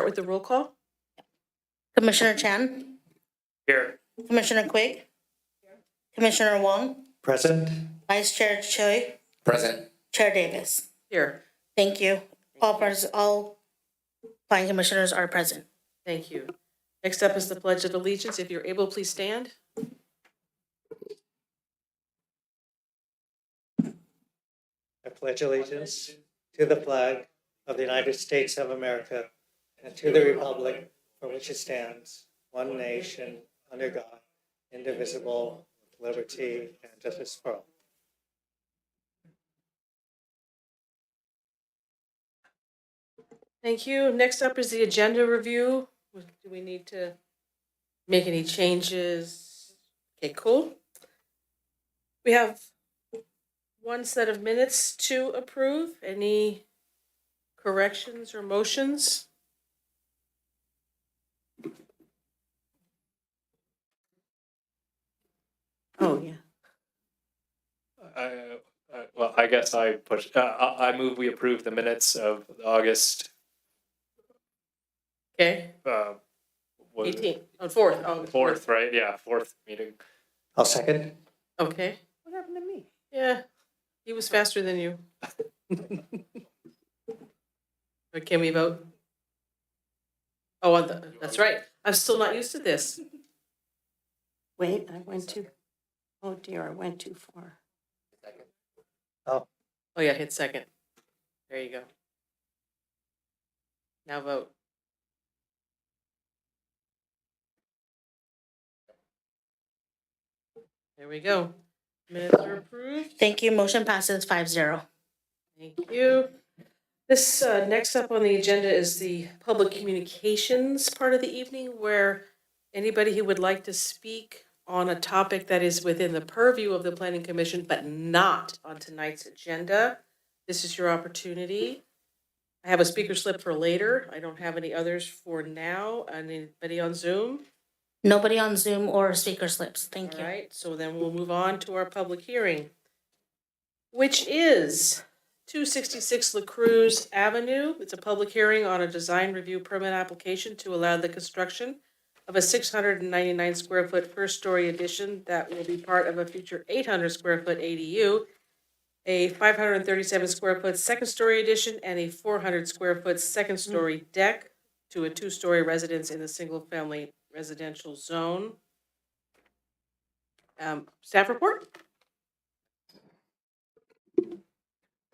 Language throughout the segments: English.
with the roll call. Commissioner Chan, Here. Commissioner Quigg, Commissioner Wong, Present. Vice Chair Choi, Present. Chair Davis. Here. Thank you. All planning commissioners are present. Thank you. Next up is the Pledge of Allegiance. If you're able, please stand. I pledge allegiance to the flag of the United States of America and to the republic for which it stands, one nation, under God, indivisible, with liberty and justice for all. Thank you. Next up is the agenda review. Do we need to make any changes? Okay, cool. We have one set of minutes to approve. Any corrections or motions? Oh, yeah. Well, I guess I push. I move we approve the minutes of August. Okay, Was it 18th, on 4th, August 4th, right? Yeah, 4th meeting. I'll second. Okay. What happened to me? Yeah, he was faster than you. But can we vote? Oh, that's right. I'm still not used to this. Wait, I went too, oh dear, I went too far. Oh, yeah, hit second. There you go. Now vote. There we go. Minutes are approved. Thank you. Motion passes 5-0. Thank you. This, next up on the agenda is the public communications part of the evening, where anybody who would like to speak on a topic that is within the purview of the Planning Commission, but not on tonight's agenda, this is your opportunity. I have a speaker slip for later. I don't have any others for now. Anybody on Zoom? Nobody on Zoom or speaker slips. Thank All you. right, so then we'll move on to our public hearing, which is 266 La Cruz Avenue. It's a public hearing on a design review permit application to allow the construction of a 699 square foot first story addition that will be part of a future 800 square foot ADU, a 537 square foot second story addition, and a 400 square foot second story deck to a 2-story residence in the single family residential zone. Staff report? Good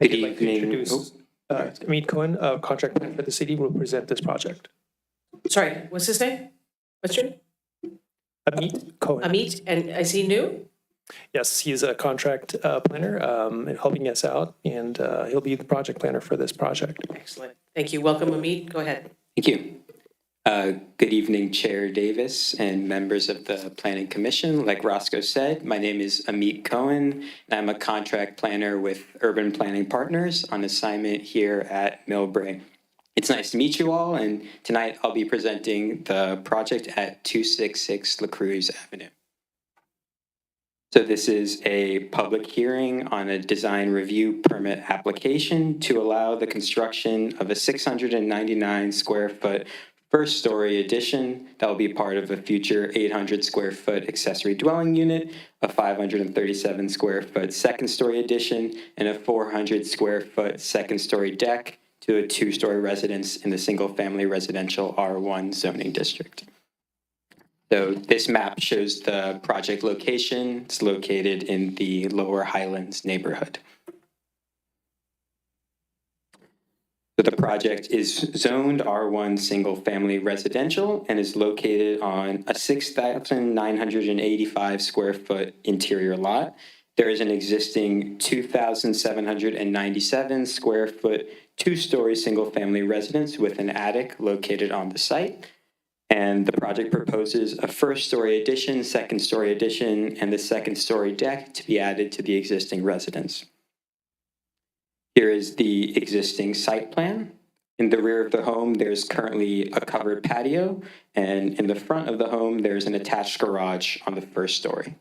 I'd like to evening. introduce Amit Cohen, contract plan for the city, will present this project. Sorry, what's his name? What's your name? Amit Cohen. Amit, and is he new? Yes, he's a contract planner helping us out, and he'll be the project planner for this project. Excellent. Thank you. Welcome, Amit. Go ahead. Thank you. Good evening, Chair Davis and members of the Planning Commission. Like Roscoe said, my name is Amit Cohen, and I'm a contract planner with Urban Planning Partners on assignment here at Millbrae. It's nice to meet you all, and tonight I'll be presenting the project at 266 La Cruz Avenue. So this is a public hearing on a design review permit application to allow the construction of a 699 square foot first story addition that will be part of a future 800 square foot accessory dwelling unit, a 537 square foot second story addition, and a 400 square foot second story deck to a 2-story residence in the single family residential R1 zoning district. So this map shows the project location. It's located in the Lower Highlands neighborhood. So the project is zoned R1 single family residential and is located on a 6,985 square foot interior lot. There is an existing 2,797 square foot 2-story single family residence with an attic located on the site. And the project proposes a first story addition, second story addition, and the second story deck to be added to the existing residence. Here is the existing site plan. In the rear of the home, there's currently a covered patio, and in the front of the home, there's an attached garage on the first story.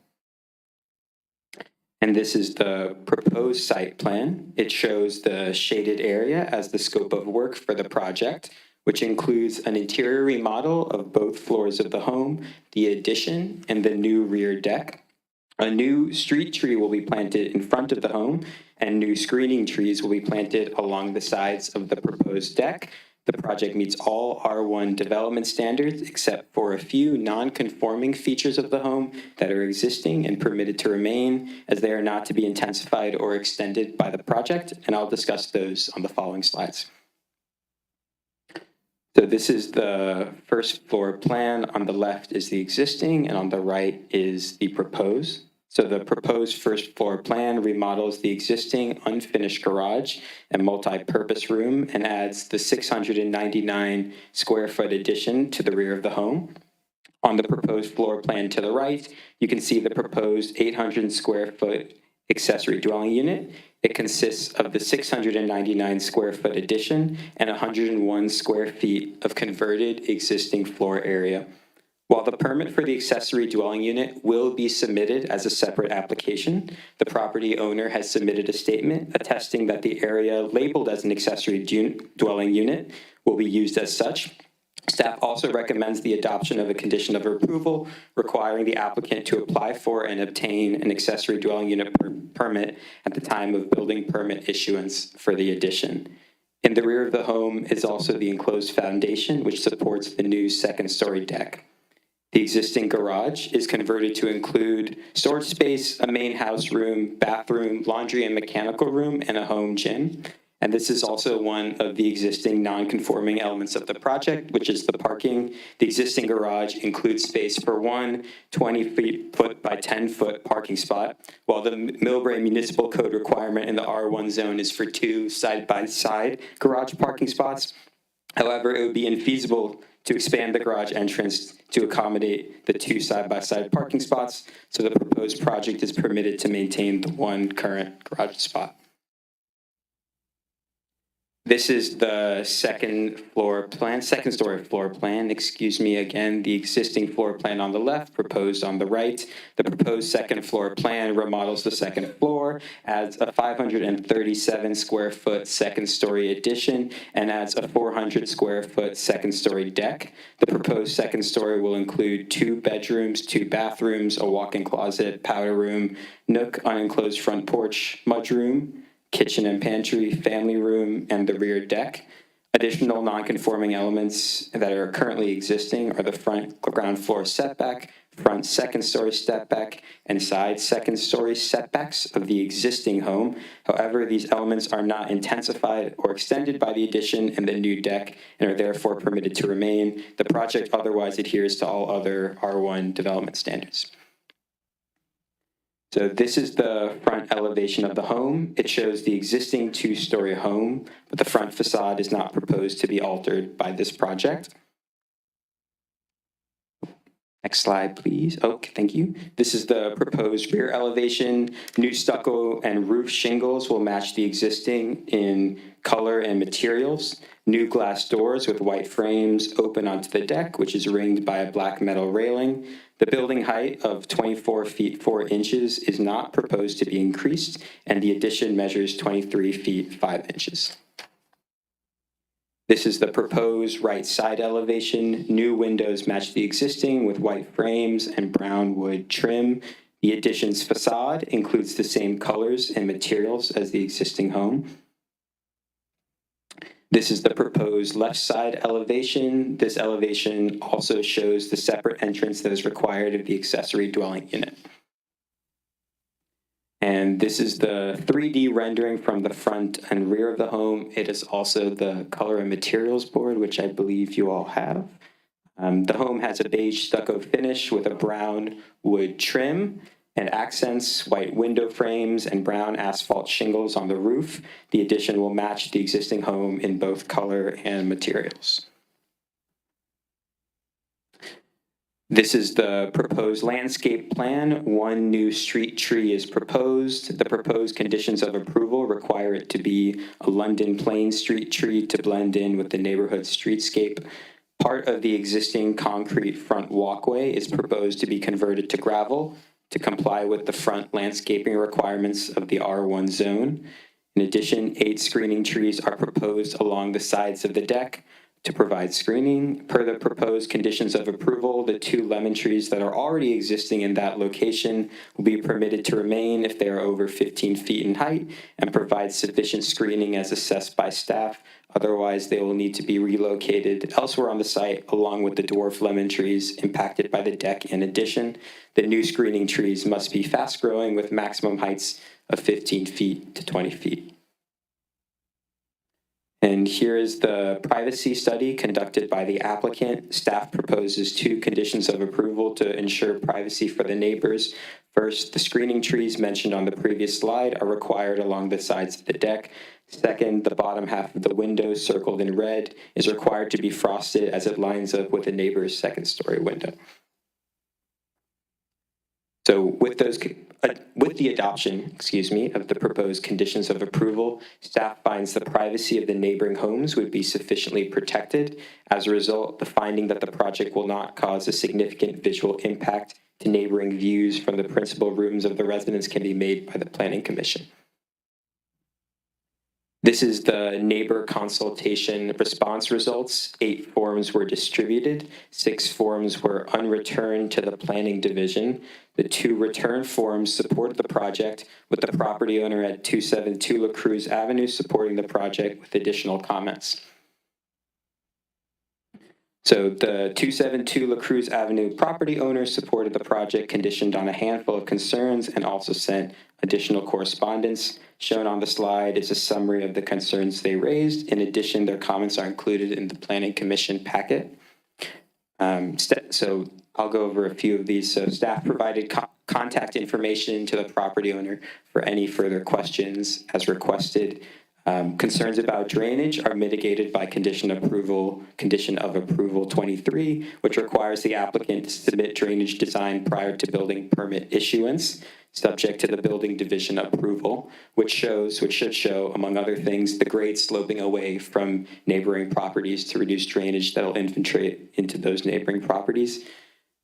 And this is the proposed site plan. It shows the shaded area as the scope of work for the project, which includes an interior remodel of both floors of the home, the addition, and the new rear deck. A new street tree will be planted in front of the home, and new screening trees will be planted along the sides of the proposed deck. The project meets all R1 development standards except for a few non-conforming features of the home that are existing and permitted to remain, as they are not to be intensified or extended by the project, and I'll discuss those on the following slides. So this is the first floor plan. On the left is the existing, and on the right is the proposed. So the proposed first floor plan remodels the existing unfinished garage and multi-purpose room and adds the 699 square foot addition to the rear of the home. On the proposed floor plan to the right, you can see the proposed 800 square foot accessory dwelling unit. It consists of the 699 square foot addition and 101 square feet of converted existing floor area. While the permit for the accessory dwelling unit will be submitted as a separate application, the property owner has submitted a statement attesting that the area labeled as an accessory dwelling unit will be used as such. Staff also recommends the adoption of a condition of approval requiring the applicant to apply for and obtain an accessory dwelling unit permit at the time of building permit issuance for the addition. In the rear of the home is also the enclosed foundation, which supports the new second-story deck. The existing garage is converted to include storage space, a main house room, bathroom, laundry and mechanical room, and a home gym. And this is also one of the existing non-conforming elements of the project, which is the parking. The existing garage includes space for one 20-foot by 10-foot parking spot, while the Millbrae Municipal Code requirement in the R1 zone is for two side-by-side garage parking spots. However, it would be infeasible to expand the garage entrance to accommodate the two side-by-side parking spots, so the proposed project is permitted to maintain the one current garage spot. This is the second story floor plan, again, the existing floor plan on the left, proposed on the right. The proposed second floor plan remodels the second floor, adds a 537 square foot second story addition, and adds a 400 square foot second story deck. The proposed second story will include 2 bedrooms, 2 bathrooms, a walk-in closet, powder room, nook, unenclosed front porch, mudroom, kitchen and pantry, family room, and the rear deck. Additional non-conforming elements that are currently existing are the front ground floor setback, front second-story setback, and side second-story setbacks of the existing home. However, these elements are not intensified or extended by the addition and the new deck and are therefore permitted to remain. The project otherwise adheres to all other R1 development standards. So this is the front elevation of the home. It shows the existing 2-story home, but the front facade is not proposed to be altered by this project. Next slide, please. Okay, thank you. This is the proposed rear elevation. New stucco and roof shingles will match the existing in color and materials. New glass doors with white frames open onto the deck, which is ringed by a black metal railing. The building height of 24 feet 4 inches is not proposed to be increased, and the addition measures 23 feet 5 inches. This is the proposed right side elevation. New windows match the existing with white frames and brown wood trim. The addition's facade includes the same colors and materials as the existing home. This is the proposed left side elevation. This elevation also shows the separate entrance that is required of the accessory dwelling unit. And this is the 3D rendering from the front and rear of the home. It is also the color and materials board, which I believe you all have. The home has a beige stucco finish with a brown wood trim and accents, white window frames, and brown asphalt shingles on the roof. The addition will match the existing home in both color and materials. This is the proposed landscape plan. One new street tree is proposed. The proposed conditions of approval require it to be a London Plain street tree to blend in with the neighborhood streetscape. Part of the existing concrete front walkway is proposed to be converted to gravel to comply with the front landscaping requirements of the R1 zone. In addition, 8 screening trees are proposed along the sides of the deck. to provide screening. Per the proposed conditions of approval, the 2 lemon trees that are already existing in that location will be permitted to remain if they are over 15 feet in height and provide sufficient screening as assessed by staff. Otherwise, they will need to be relocated elsewhere on the site along with the dwarf lemon trees impacted by the deck. In addition, the new screening trees must be fast growing with maximum heights of 15 feet to 20 feet. And here is the privacy study conducted by the applicant. Staff proposes 2 conditions of approval to ensure privacy for the neighbors. First, the screening trees mentioned on the previous slide are required along the sides of the deck. Second, the bottom half of the window circled in red is required to be frosted as it lines up with the neighbor's second-story window. So with the adoption, of the proposed conditions of approval, staff finds the privacy of the neighboring homes would be sufficiently protected. As a result, the finding that the project will not cause a significant visual impact to neighboring views from the principal rooms of the residents can be made by the Planning Commission. This is the neighbor consultation response results. 8 forms were distributed. 6 forms were unreturned to the Planning Division. The 2 return forms support the project, with the property owner at 272 La Cruz Avenue supporting the project with additional comments. So the 272 La Cruz Avenue property owner supported the project conditioned on a handful of concerns and also sent additional correspondence. Shown on the slide is a summary of the concerns they raised. In addition, their comments are included in the Planning Commission packet. So I'll go over a few of these. So staff provided contact information to the property owner for any further questions as requested. Concerns about drainage are mitigated by condition of approval 23, which requires the applicant to submit drainage design prior to building permit issuance, subject to the building division approval, which should show, among other things, the grade sloping away from neighboring properties to reduce drainage that will infiltrate into those neighboring properties.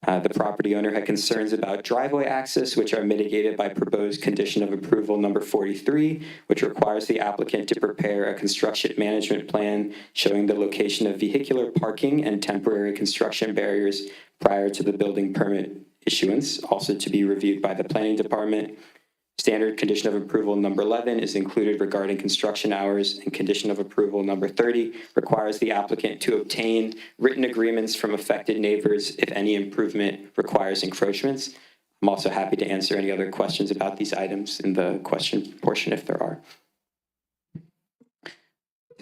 The property owner had concerns about driveway access, which are mitigated by proposed condition of approval number 43, which requires the applicant to prepare a construction management plan showing the location of vehicular parking and temporary construction barriers prior to the building permit issuance, also to be reviewed by the planning department. Standard condition of approval number 11 is included regarding construction hours, and condition of approval number 30 requires the applicant to obtain written agreements from affected neighbors if any improvement requires encroachments. I'm also happy to answer any other questions about these items in the question portion if there are.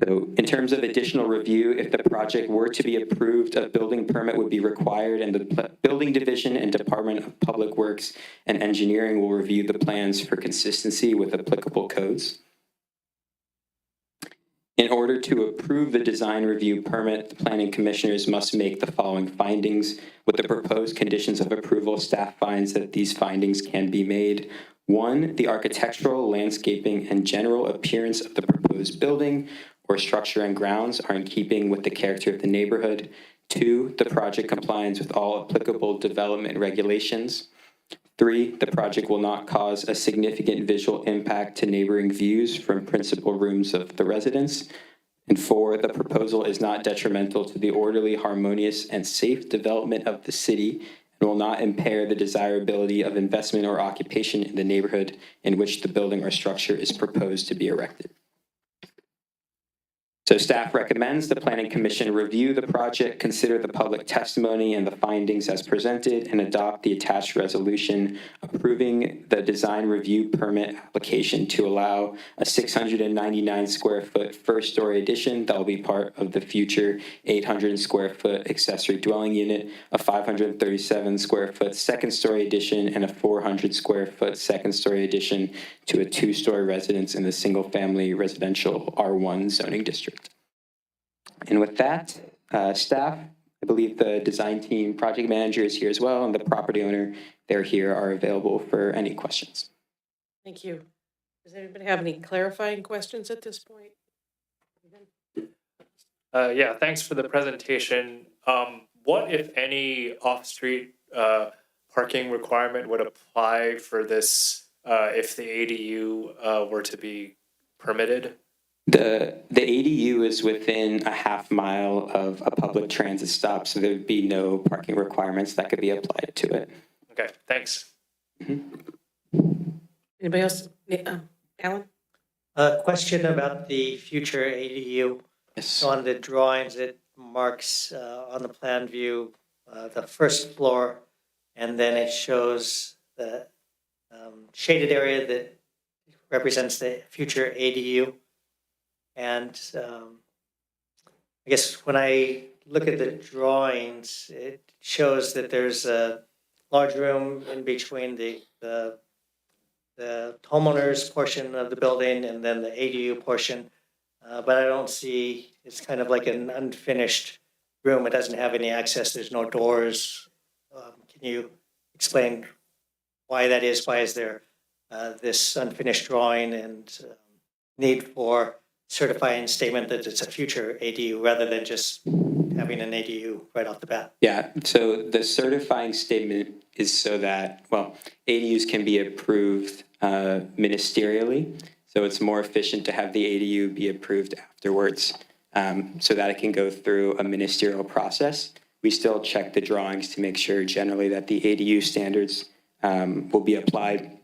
So in terms of additional review, if the project were to be approved, a building permit would be required, and the Building Division and Department of Public Works and Engineering will review the plans for consistency with applicable codes. In order to approve the design review permit, the planning commissioners must make the following findings. With the proposed conditions of approval, staff finds that these findings can be made. 1, the architectural, landscaping, and general appearance of the proposed building or structure and grounds are in keeping with the character of the neighborhood. 2, the project complies with all applicable development regulations. 3, the project will not cause a significant visual impact to neighboring views from principal rooms of the residents. And 4, the proposal is not detrimental to the orderly, harmonious, and safe development of the city and will not impair the desirability of investment or occupation in the neighborhood in which the building or structure is proposed to be erected. So staff recommends the Planning Commission review the project, consider the public testimony and the findings as presented, and adopt the attached resolution approving the design review permit application to allow a 699 square foot first story addition that will be part of the future 800 square foot accessory dwelling unit, a 537 square foot second story addition, and a 400 square foot second story addition to a 2-story residence in the single family residential R1 zoning district. And with that, staff, I believe the design team project manager is here as well, and the property owner, they're here, are available for any questions. Thank you. Does anybody have any clarifying questions at this point? Yeah, thanks for the presentation. What, if any, off-street parking requirement would apply for this if the ADU were to be permitted? The ADU is within a half mile of a public transit stop, so there would be no parking requirements that could be applied to it. Okay, thanks. Anybody else? Alan? A question about the future ADU. Yes. So on the drawings, it marks on the plan view the first floor, and then it shows the shaded area that represents the future ADU. And I guess when I look at the drawings, it shows that there's a large room in between the homeowners portion of the building and then the ADU portion. But I don't see, it's kind of like an unfinished room. It doesn't have any access. There's no doors. Can you explain why that is? Why is there this unfinished drawing and need for certifying statement that it's a future ADU rather than just having an ADU right off the bat? Yeah, so the certifying statement is so that, well, ADUs can be approved ministerially. So it's more efficient to have the ADU be approved afterwards so that it can go through a ministerial process. We still check the drawings to make sure generally that the ADU standards will be applied.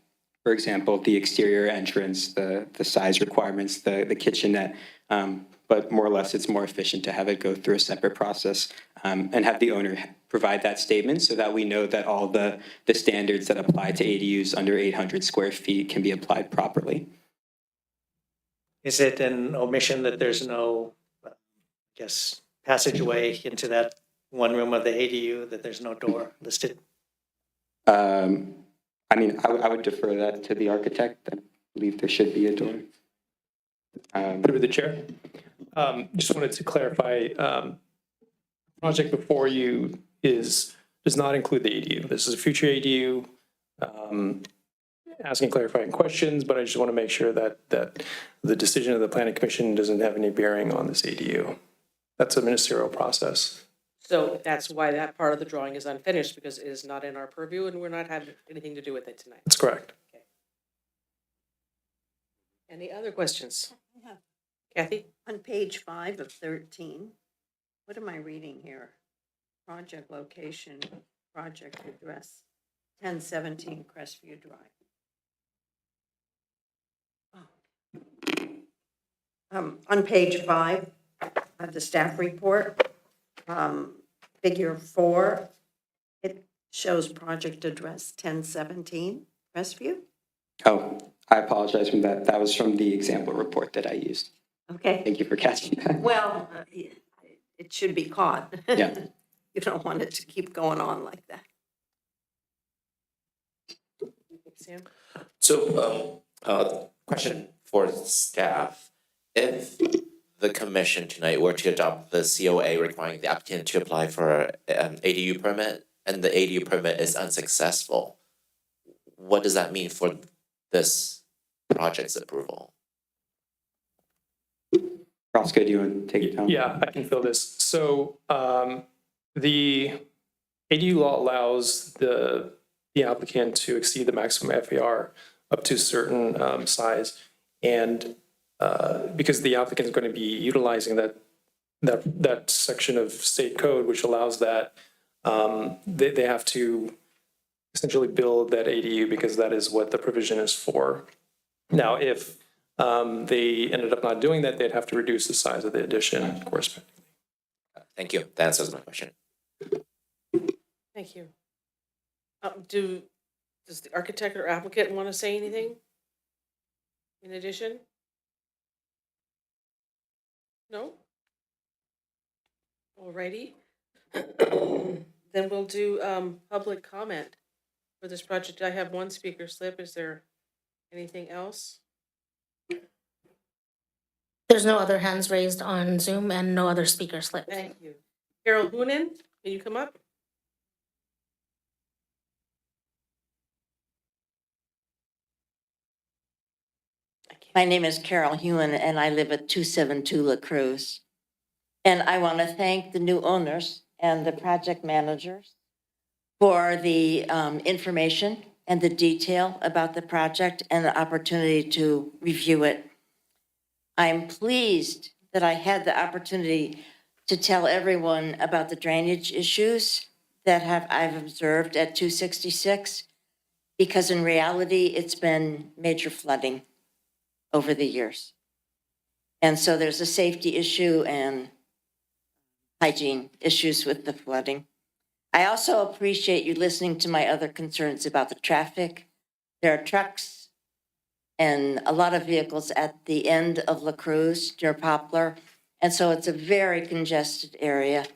For example, the exterior entrance, the size requirements, the kitchenette, but more or less it's more efficient to have it go through a separate process and have the owner provide that statement so that we know that all the standards that apply to ADUs under 800 square feet can be applied properly. Is it an omission that there's no, I guess, passageway into that one room of the ADU, that there's no door listed? I mean, I would defer that to the architect. I believe there should be a door. Through the chair. Just wanted to clarify, project before you does not include the ADU. This is a future ADU. Asking clarifying questions, but I just want to make sure that the decision of the planning commission doesn't have any bearing on this ADU. That's a ministerial process. So that's why that part of the drawing is unfinished, because it is not in our purview and we're not having anything to do with it tonight. That's correct. Any other questions? Yeah. Kathy? On page 5 of 13, what am I reading here? Project location, project address, 1017 Crestview Drive. On page 5 of the staff report, figure 4, it shows project address 1017 Crestview. Oh, I apologize for that. That was from the example report that I used. Okay. Thank you for catching that. Well, it should be caught. Yeah. You don't want it to keep going on like that. Sam? So, question for staff. If the commission tonight were to adopt the COA requiring the applicant to apply for an ADU permit and the ADU permit is unsuccessful, what does that mean for this project's approval? Roscoe, do you want to take it down? Yeah, I can fill this. So the ADU law allows the applicant to exceed the maximum FAR up to a certain size. And because the applicant is going to be utilizing that section of state code, which allows that, they have to essentially build that ADU because that is what the provision is for. Now, if they ended up not doing that, they'd have to reduce the size of the addition correspondingly. Thank you. That answers my question. Thank you. Does the architect or applicant want to say anything in addition? No? Alrighty. Then we'll do public comment for this project. I have one speaker slip. Is there anything else? There's no other hands raised on Zoom and no other speaker slips. Thank you. Carol Hoonan, can you come up? My name is Carol Hewen, and I live at 272 La Cruz. And I want to thank the new owners and the project managers for the information and the detail about the project and the opportunity to review it. I'm pleased that I had the opportunity to tell everyone about the drainage issues that I've observed at 266, because in reality, it's been major flooding over the years. And so there's a safety issue and hygiene issues with the flooding. I also appreciate you listening to my other concerns about the traffic. There are trucks and a lot of vehicles at the end of La Cruz near Poplar. And so it's a very congested area.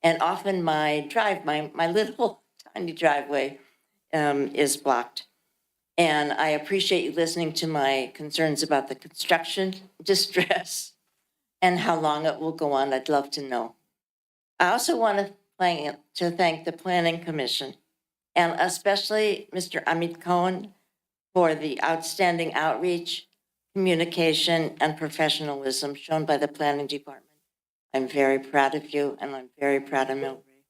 And often my little tiny driveway is blocked. And I appreciate you listening to my concerns about the construction distress and how long it will go on. I'd love to know. I also want to thank the Planning Commission and especially Mr. Amit Cohen for the outstanding outreach, communication, and professionalism shown by the Planning Department. I'm very proud of you, and I'm very proud of Millbrae.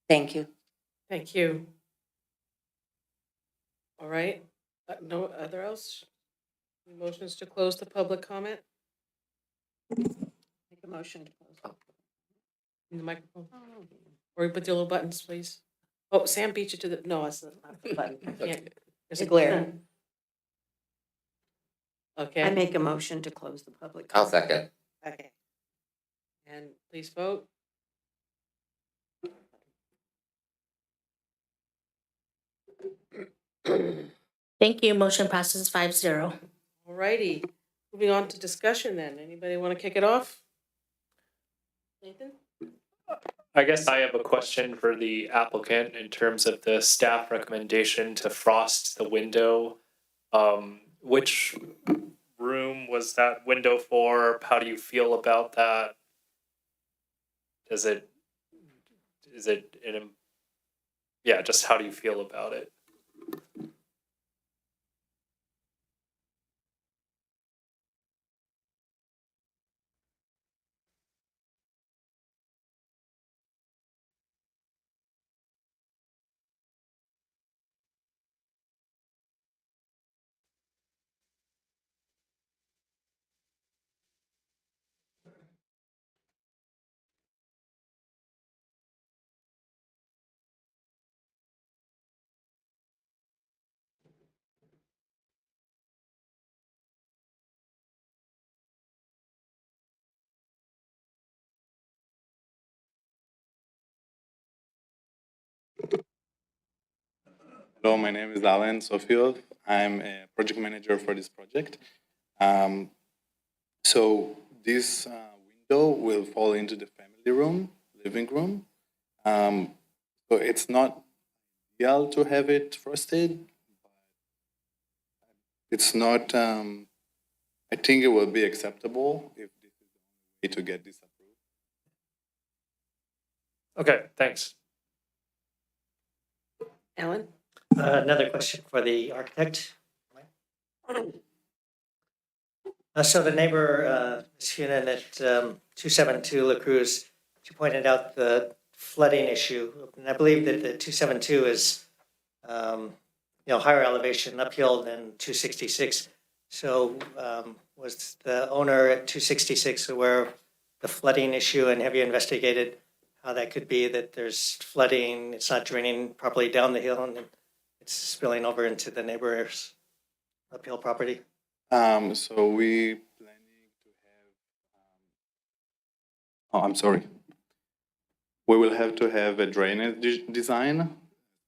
Thank you. Thank you. All right, no other else? Motions to close the public comment? Make a motion to close. In the microphone? Or you put the little buttons, please. Oh, Sam beat you to the, no, it's not the button. I can't. There's a glare. Okay. I make a motion to close the public. I'll second. Okay. And please vote. Thank you. Motion passes 5-0. All righty, moving on to discussion then. Anybody want to kick it off? Nathan? I guess I have a question for the applicant in terms of the staff recommendation to frost the window. Which room was that window for? How do you feel about that? Is it yeah, just how do you feel about it? Hello, my name is Alan Sofiov. I'm a project manager for this project. So this window will fall into the family room, living room. So it's not ideal to have it frosted. It's not, I think it will be acceptable if this is the way to get this approved. Okay, thanks. Alan? Another question for the architect. So the neighbor, Ms. Hunan at 272 La Cruz, she pointed out the flooding issue. And I believe that the 272 is, higher elevation uphill than 266. So was the owner at 266 aware of the flooding issue, and have you investigated how that could be that there's flooding, it's not draining properly down the hill and it's spilling over into the neighbor's uphill property? So we planning to have, I'm sorry. We will have to have a drainage design,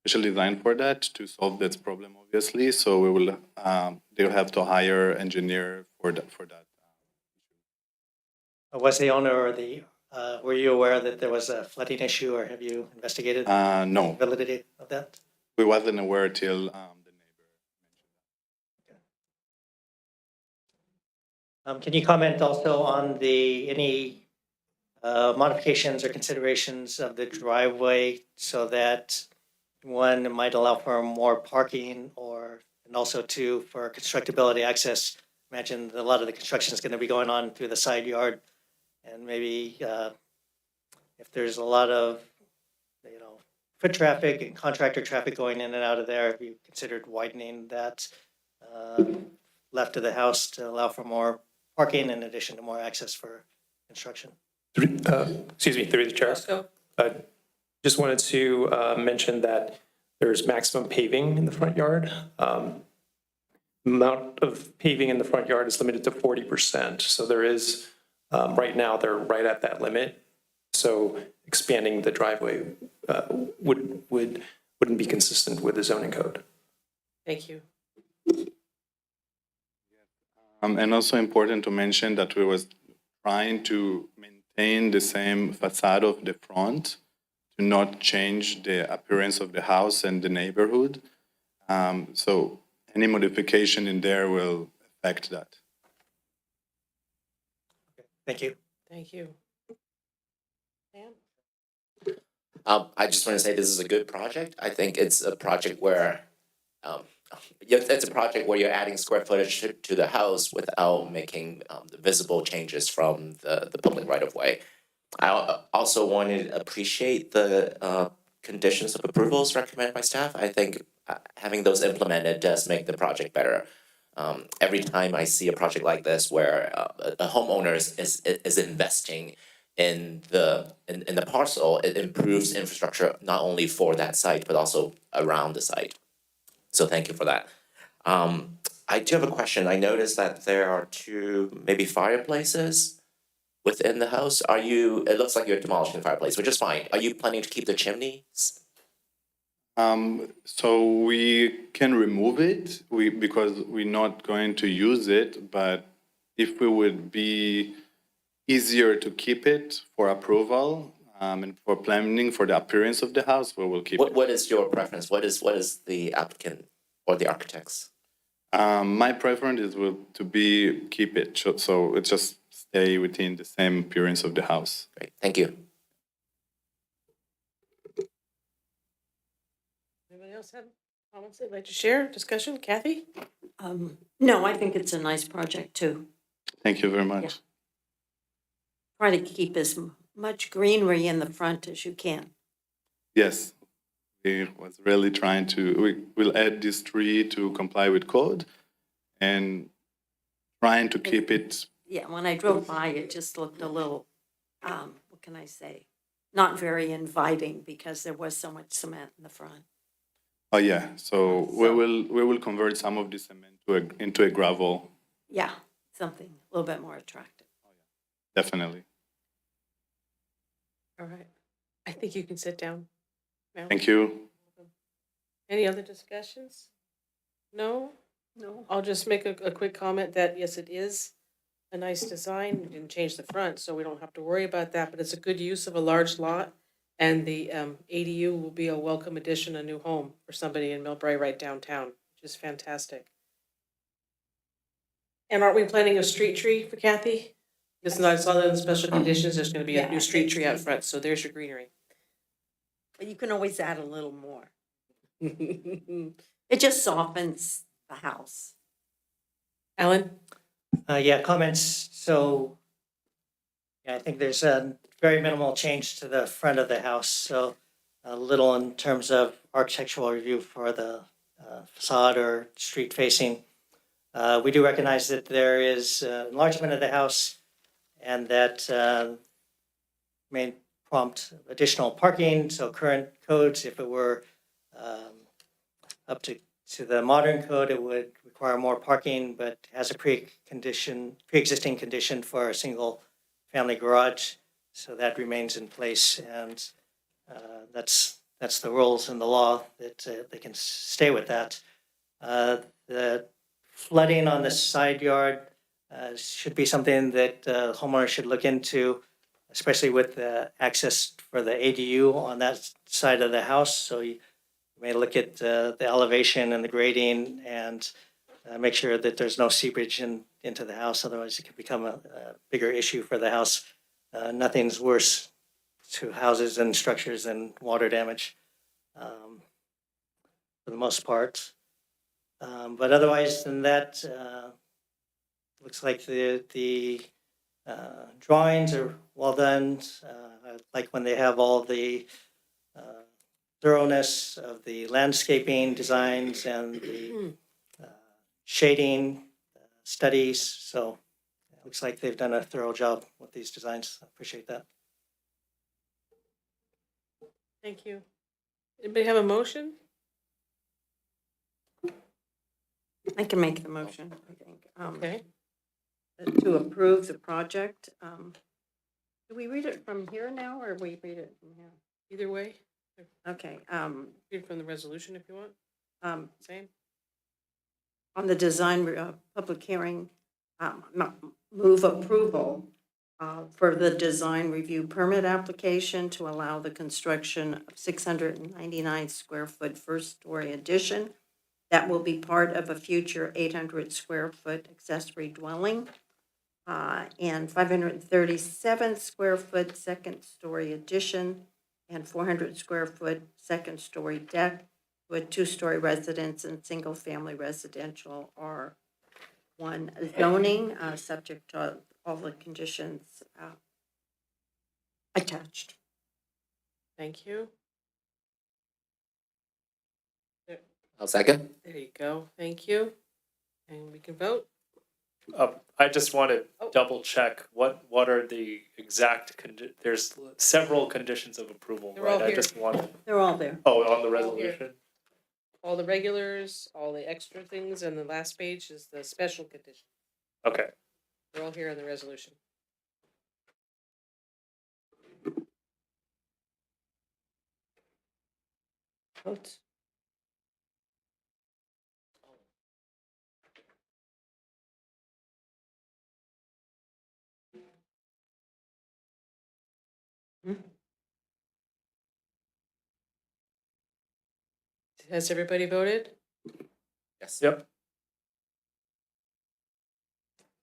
special design for that to solve that problem, obviously. So we will, they'll have to hire engineer for that. Was the owner or were you aware that there was a flooding issue, or have you investigated the No, validity of that? we wasn't aware till the neighbor mentioned that. Can you comment also on any modifications or considerations of the driveway so that one, it might allow for more parking, and also two, for constructability access? Imagine a lot of the construction is going to be going on through the side yard, and maybe if there's a lot of foot traffic and contractor traffic going in and out of there, have you considered widening that left of the house to allow for more parking in addition to more access for construction. Excuse me, through the chair. Roscoe? Just wanted to mention that there's maximum paving in the front yard. Amount of paving in the front yard is limited to 40%. So there is, right now, they're right at that limit. So expanding the driveway wouldn't be consistent with the zoning code. Thank you. And also important to mention that we was trying to maintain the same facade of the front to not change the appearance of the house and the neighborhood. So any modification in there will affect that. Thank you. Thank you. Sam? I just want to say this is a good project. I think it's a project where, it's a project where you're adding square footage to the house without making the visible changes from the public right of way. I also wanted to appreciate the conditions of approvals recommended by staff. I think having those implemented does make the project better. Every time I see a project like this where a homeowner is investing in the parcel, it improves infrastructure not only for that site but also around the site. So thank you for that. I do have a question. I noticed that there are 2 maybe fireplaces within the house. It looks like you're demolishing the fireplace, which is fine. Are you planning to keep the chimneys? So we can remove it because we're not going to use it, but if we would be easier to keep it for approval and for planning for the appearance of the house, we will keep it. What is your preference? What is the applicant or the architect's? My preference is to keep it, so it just stay within the same appearance of the house. Great, thank you. Anybody else have comments they'd like to share? Discussion? Kathy? No, I think it's a nice project too. Thank you very much. Try to keep as much greenery in the front as you can. Yes, we was really trying to, we'll add this tree to comply with code and trying to keep it. Yeah, when I drove by, it just looked a little, what can I say? Not very inviting because there was so much cement in the front. Oh yeah, so we will convert some of this cement into a gravel, Yeah, something a little bit more attractive. definitely. All right. I think you can sit down. Mel. Thank you. Any other discussions? No? No. I'll just make a quick comment that, yes, it is a nice design. We didn't change the front, so we don't have to worry about that, but it's a good use of a large lot. And the ADU will be a welcome addition, a new home for somebody in Millbrae right downtown, which is fantastic. And aren't we planting a street tree for Kathy? Because I saw that in the special conditions, there's gonna be a new street tree out front, so there's your greenery. But you can always add a little more. It just softens the house. Alan? Yeah, comments. So yeah, I think there's a very minimal change to the front of the house. So a little in terms of architectural review for the facade or street facing. We do recognize that there is enlargement of the house and that may prompt additional parking. So current codes, if it were up to the modern code, it would require more parking, but has a pre-existing condition for a single family garage. So that remains in place, and that's the rules and the law that they can stay with that. The flooding on the side yard should be something that homeowners should look into, especially with the access for the ADU on that side of the house. So you may look at the elevation and the grading and make sure that there's no seepage into the house. Otherwise, it could become a bigger issue for the house. Nothing's worse to houses and structures than water damage for the most part. But otherwise than that, looks like the drawings are well done. I like when they have all the thoroughness of the landscaping designs and the shading studies. So looks like they've done a thorough job with these designs. I appreciate that. Thank you. Anybody have a motion? I can make the motion, I think. Okay. To approve the project. Do we read it from here now, or we read it from here? Either way, Okay, read from the resolution if you want. Same. on the design, public hearing, move approval for the design review permit application to allow the construction of 699 square foot first-story addition that will be part of a future 800 square foot accessory dwelling, and 537 square foot second-story addition, and 400 square foot second-story deck with two-story residence and single-family residential R1 zoning, subject to all the conditions attached. Thank you. I'll second. There you go. Thank you. And we can vote. I just want to Oh. double check, what are the exact there's several conditions of approval, They're all right? I here. just want, They're all there. oh, on the all here. resolution? All the regulars, all the extra things, and the last page is the special condition. Okay, They're all here in the resolution. Votes. Has everybody voted? Yes. yep,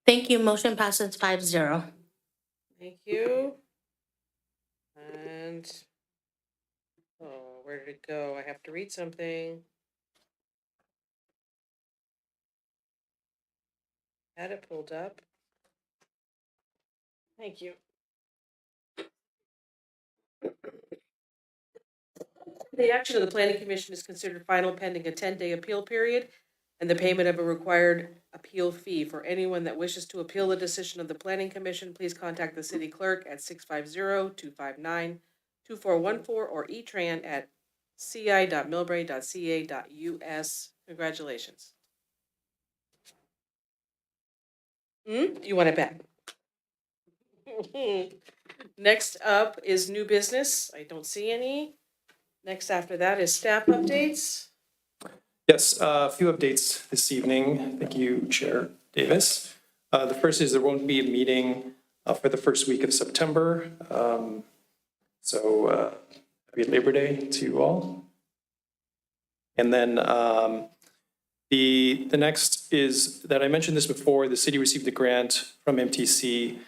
Thank you. Motion passes 5-0. Thank you. And, oh, where did it go? I have to read something. Had it pulled up. Thank you. The action of the planning commission is considered final pending a 10-day appeal period and the payment of a required appeal fee. For anyone that wishes to appeal the decision of the planning commission, please contact the city clerk at 650-259-2414 or etran at ci.millbrae.ca.us. Congratulations. You want it back? Next up is new business. I don't see any. Next after that is staff updates. Yes, a few updates this evening. Thank you, Chair Davis. The first is there won't be a meeting for the first week of September. So happy Labor Day to you all. And then the next is that I mentioned this before, the city received a grant from MTC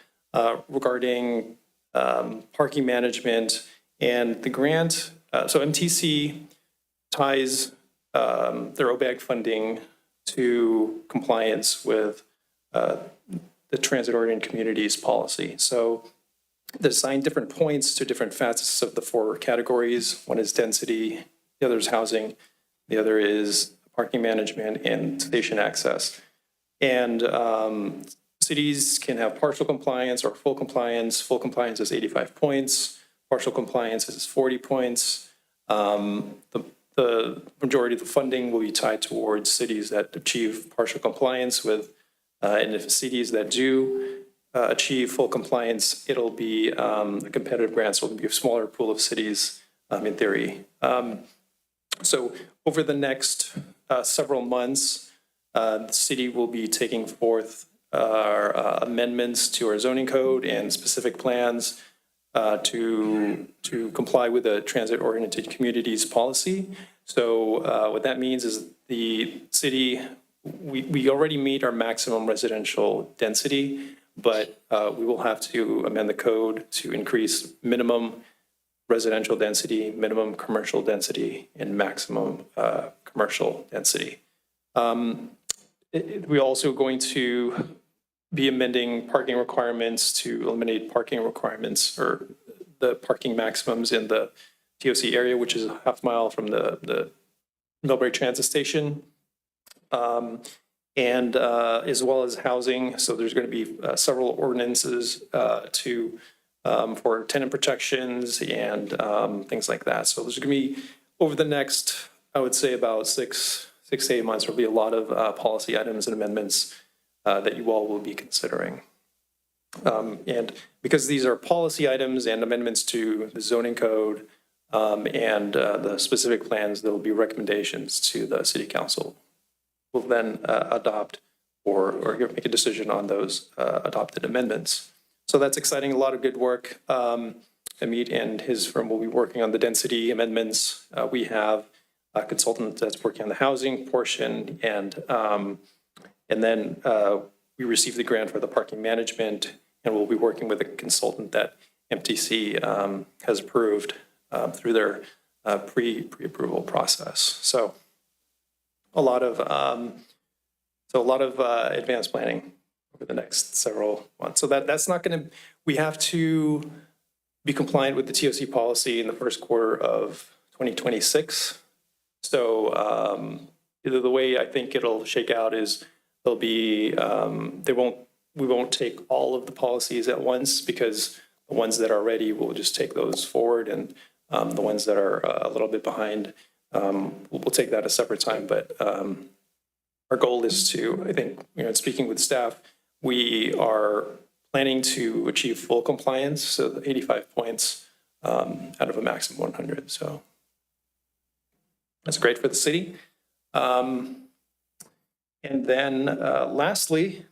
regarding parking management, and the grant, so MTC ties their OBAG funding to compliance with the transit-oriented communities policy. So they assign different points to different facets of the four categories. One is density, the other is housing, the other is parking management and station access. And cities can have partial compliance or full compliance. Full compliance is 85 points. Partial compliance is 40 points. The majority of the funding will be tied towards cities that achieve partial compliance with, and if cities that do achieve full compliance, it'll be a competitive grant, so it'll be a smaller pool of cities in theory. So over the next several months, the city will be taking forth our amendments to our zoning code and specific plans to comply with the transit-oriented communities policy. So what that means is the city, we already meet our maximum residential density, but we will have to amend the code to increase minimum residential density, minimum commercial density, and maximum commercial density. We're also going to be amending parking requirements to eliminate parking requirements or the parking maximums in the TOC area, which is a half mile from the Millbrae transit station. and as well as housing. So there's going to be several ordinances for tenant protections and things like that. So there's going to be, over the next, I would say about six to 8 months, there'll be a lot of policy items and amendments that you all will be considering. And because these are policy items and amendments to the zoning code and the specific plans, there will be recommendations to the city council. Will then adopt or make a decision on those adopted amendments. So that's exciting, a lot of good work. Amit and his firm will be working on the density amendments. We have a consultant that's working on the housing portion, and then we received the grant for the parking management, and we'll be working with a consultant that MTC has approved through their pre-approval process. So a lot of advanced planning over the next several months. So that's not going to. We have to be compliant with the TOC policy in the first quarter of 2026. So the way I think it'll shake out is there'll be we won't take all of the policies at once, because the ones that are ready, we'll just take those forward, and the ones that are a little bit behind, we'll take that a separate time. But our goal is to, I think, speaking with staff, we are planning to achieve full compliance, so the 85 points out of a maximum 100. So that's great for the city. And then lastly,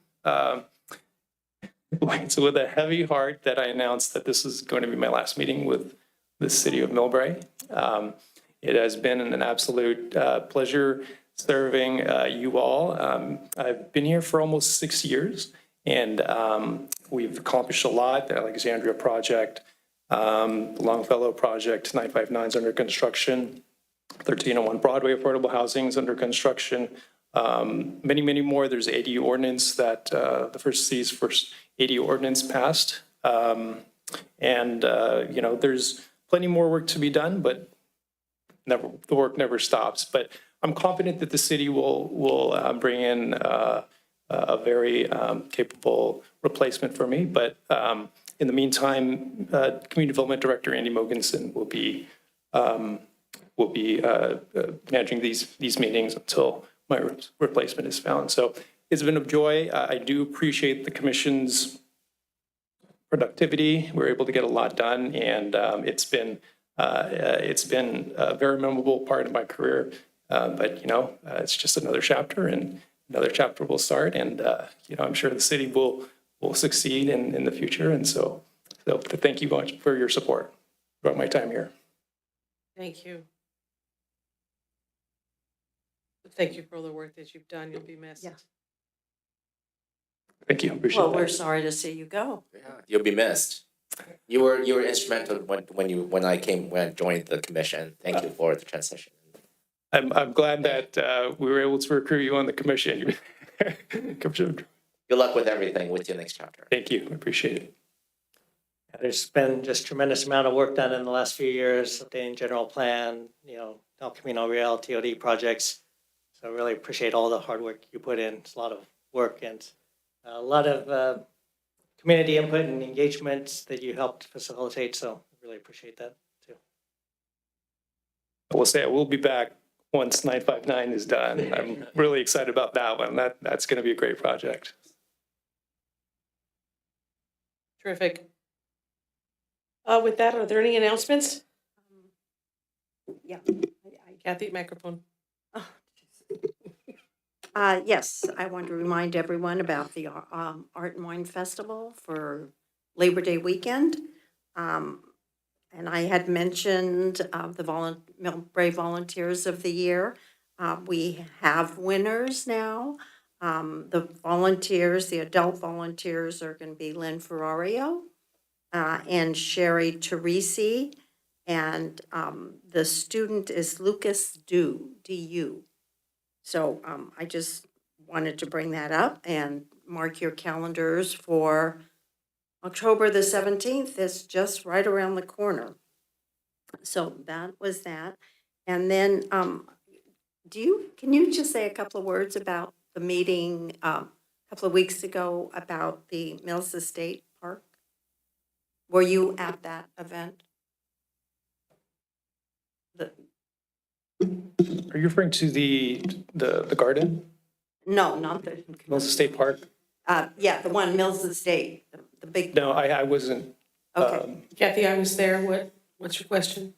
it's with a heavy heart that I announced that this is going to be my last meeting with the city of Millbrae. It has been an absolute pleasure serving you all. I've been here for almost 6 years, and we've accomplished a lot. The Alexandria project, the Longfellow project, 959 is under construction. 1301 Broadway affordable housing is under construction. Many, many more. There's the ADU ordinance that the city's first ADU ordinance passed. There's plenty more work to be done, but the work never stops. But I'm confident that the city will bring in a very capable replacement for me. But in the meantime, Community Development Director Andy Mogensen will be managing these meetings until my replacement is found. So it's been a joy. I do appreciate the commission's productivity. We're able to get a lot done, and it's been a very memorable part of my career. But it's just another chapter, and another chapter will start. And I'm sure the city will succeed in the future. And so thank you much for your support throughout my time here. Thank you. Thank you for all the work that you've done. You'll be missed. Yeah. Thank you. Appreciate Well, that. we're sorry to see you go. Yeah, you'll be missed. You were instrumental when I joined the commission. Thank you for the transition. I'm glad that we were able to recruit you on the commission. Good luck with everything with your next chapter. Thank you. I appreciate it. There's been just tremendous amount of work done in the last few years, updating general plan, El Camino Real, TOD projects. So I really appreciate all the hard work you put in. It's a lot of work and a lot of community input and engagement that you helped facilitate. So I really appreciate that too. I will say I will be back once 959 is done. I'm really excited about that one. That's going to be a great project. Terrific. With that, are there any announcements? Yeah. Kathy, microphone. Yes, I want to remind everyone about the Art and Wine Festival for Labor Day weekend. And I had mentioned the Millbrae Volunteers of the Year. We have winners now. The volunteers, the adult volunteers, are going to be Lynn Ferrario and Sherry Teresi. And the student is Lucas D.U. So I just wanted to bring that up and mark your calendars for October the 17th. Is just right around the corner. So that was that. And then can you just say a couple of words about the meeting a couple of weeks ago about the Mills Estate Park. Were you at that event? Are you referring to the garden, No, not the. Mills State Park? Yeah, the one, Mills Estate, the big. No, I wasn't. Okay, Kathy, I was there. What's your question?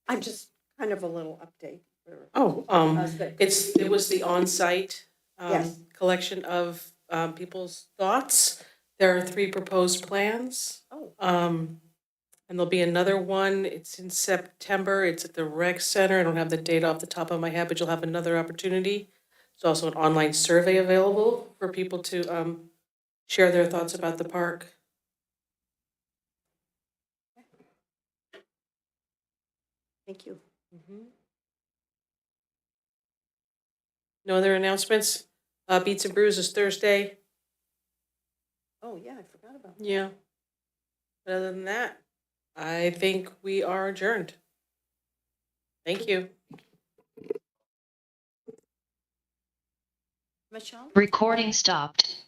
I'm just kind of a little update. for Oh, us that- it was the on-site Yes. collection of people's thoughts. There are 3 proposed plans. Oh. And there'll be another one. It's in September. It's at the rec center. I don't have the date off the top of my head, but you'll have another opportunity. There's also an online survey available for people to share their thoughts about the park. Thank you. No other announcements? Beats and Brews is Thursday. Oh, yeah, I forgot about that. Yeah. But other than that, I think we are adjourned. Thank you. Michelle? Recording stopped.